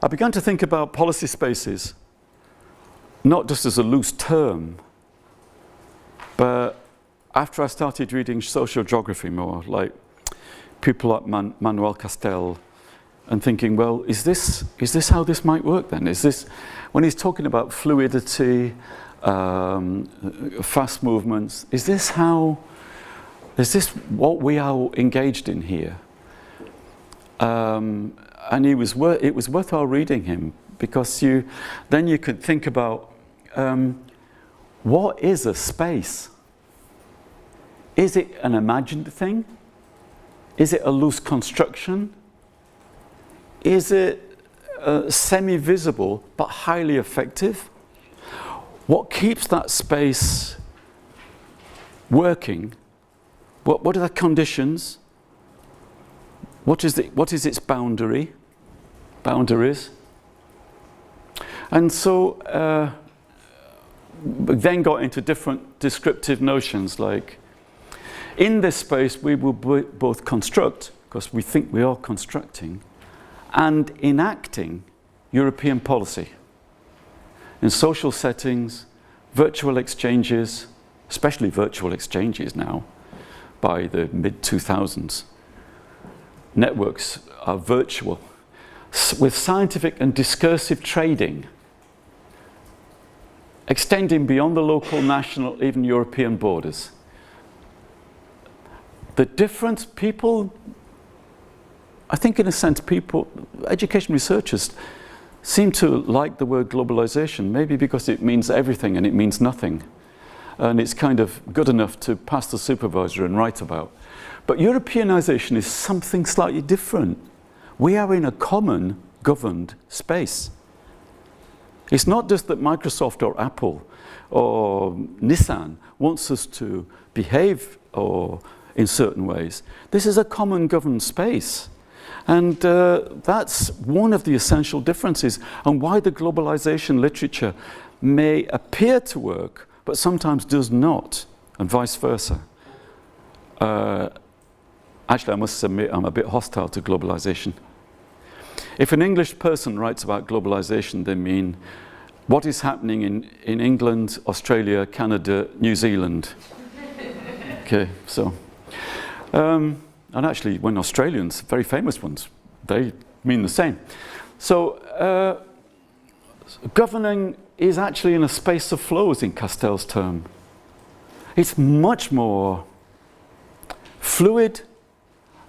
I began to think about policy spaces, not just as a loose term, but after I started reading social geography more, like people like Manuel Castel, and thinking, well, is this how this might work then? Is this, when he's talking about fluidity, fast movements, is this what we are engaged in here? And it was worthwhile reading him, because then you could think about what is a space? Is it an imagined thing? Is it a loose construction? Is it semi-visible but highly effective? What keeps that space working? What are the conditions? What is its boundaries? And so we then got into different descriptive notions, like in this space we will both construct, because we think we are constructing, and enacting European policy in social settings, virtual exchanges, especially virtual exchanges now, by the mid-2000s. Networks are virtual, with scientific and discursive trading, extending beyond the local, national, even European borders. The difference, people, I think in a sense education researchers seem to like the word globalization, maybe because it means everything and it means nothing. And it's kind of good enough to pass the supervisor and write about. But Europeanization is something slightly different. We are in a common governed space. It's not just that Microsoft or Apple or Nissan wants us to behave in certain ways. This is a common governed space. And that's one of the essential differences, and why the globalization literature may appear to work, but sometimes does not, and vice versa. Actually, I must admit I'm a bit hostile to globalization. If an English person writes about globalization, they mean what is happening in England, Australia, Canada, New Zealand. Okay, so. And actually, when Australians, very famous ones, they mean the same. So governing is actually in a space of flows, in Castel's term. It's much more fluid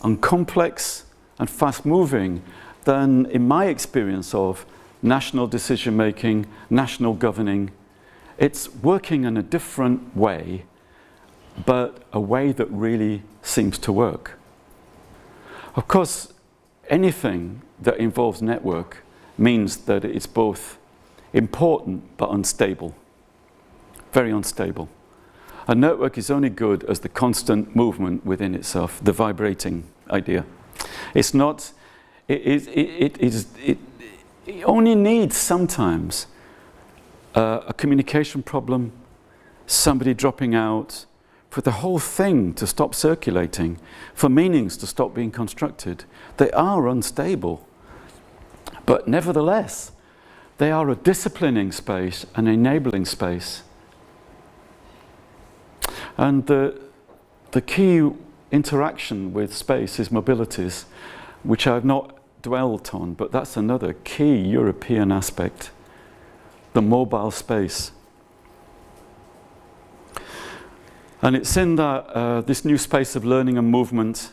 and complex and fast-moving than, in my experience of national decision-making, national governing. It's working in a different way, but a way that really seems to work. Of course, anything that involves network means that it's both important but unstable, very unstable. A network is only good as the constant movement within itself, the vibrating idea. It's not, it only needs sometimes a communication problem, somebody dropping out, for the whole thing to stop circulating, for meanings to stop being constructed. They are unstable, but nevertheless, they are a disciplining space, an enabling space. And the key interaction with space is mobilities, which I've not dwelt on, but that's another key European aspect, the mobile space. And it's in that, this new space of learning and movement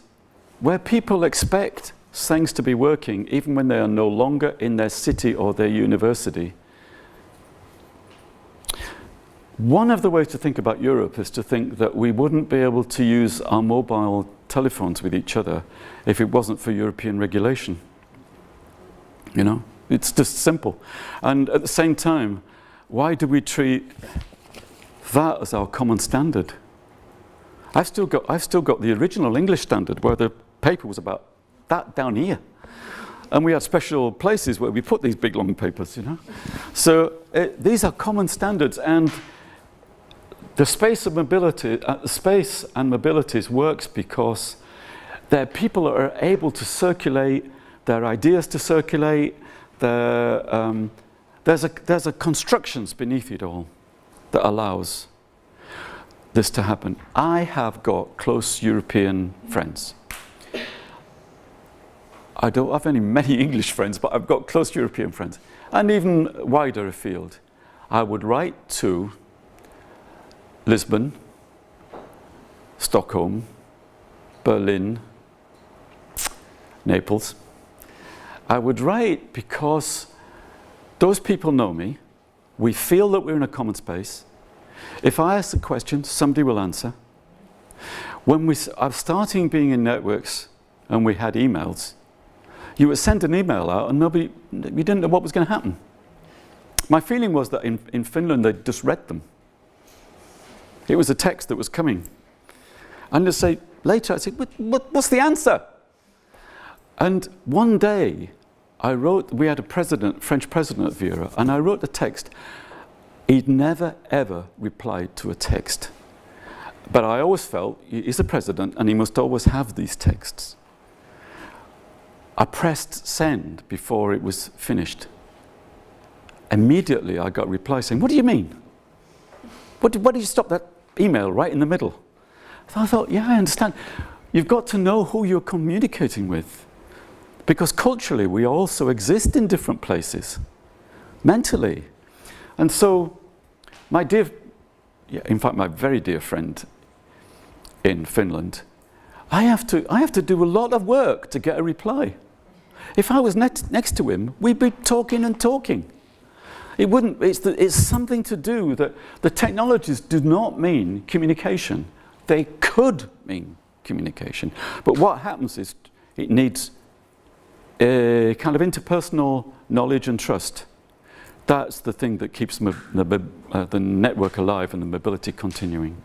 where people expect things to be working even when they are no longer in their city or their university. One of the ways to think about Europe is to think that we wouldn't be able to use our mobile telephones with each other if it wasn't for European regulation. You know, it's just simple. And at the same time, why do we treat that as our common standard? I've still got the original English standard where the paper was about that down here. And we had special places where we put these big long papers, you know. So these are common standards, and the space of mobility, space and mobilities works because people are able to circulate, their ideas to circulate, there's a constructions beneath it all that allows this to happen. I have got close European friends. I don't have many English friends, but I've got close European friends, and even wider afield. I would write to Lisbon, Stockholm, Berlin, Naples. I would write because those people know me. We feel that we're in a common space. If I ask a question, somebody will answer. When I was starting being in networks and we had emails, you would send an email out and we didn't know what was going to happen. My feeling was that in Finland they'd just read them. It was a text that was coming. And I'd say, later I'd say, what's the answer? And one day we had a French president at Vera, and I wrote a text. He'd never ever replied to a text. But I always felt he's the president and he must always have these texts. I pressed send before it was finished. Immediately I got a reply saying, what do you mean? Why did you stop that email right in the middle? So I thought, yeah, I understand. You've got to know who you're communicating with. Because culturally we also exist in different places, mentally. And so my very dear friend in Finland, I have to do a lot of work to get a reply. If I was next to him, we'd be talking and talking. It's something to do that the technologies do not mean communication. They could mean communication. But what happens is it needs a kind of interpersonal knowledge and trust. That's the thing that keeps the network alive and the mobility continuing.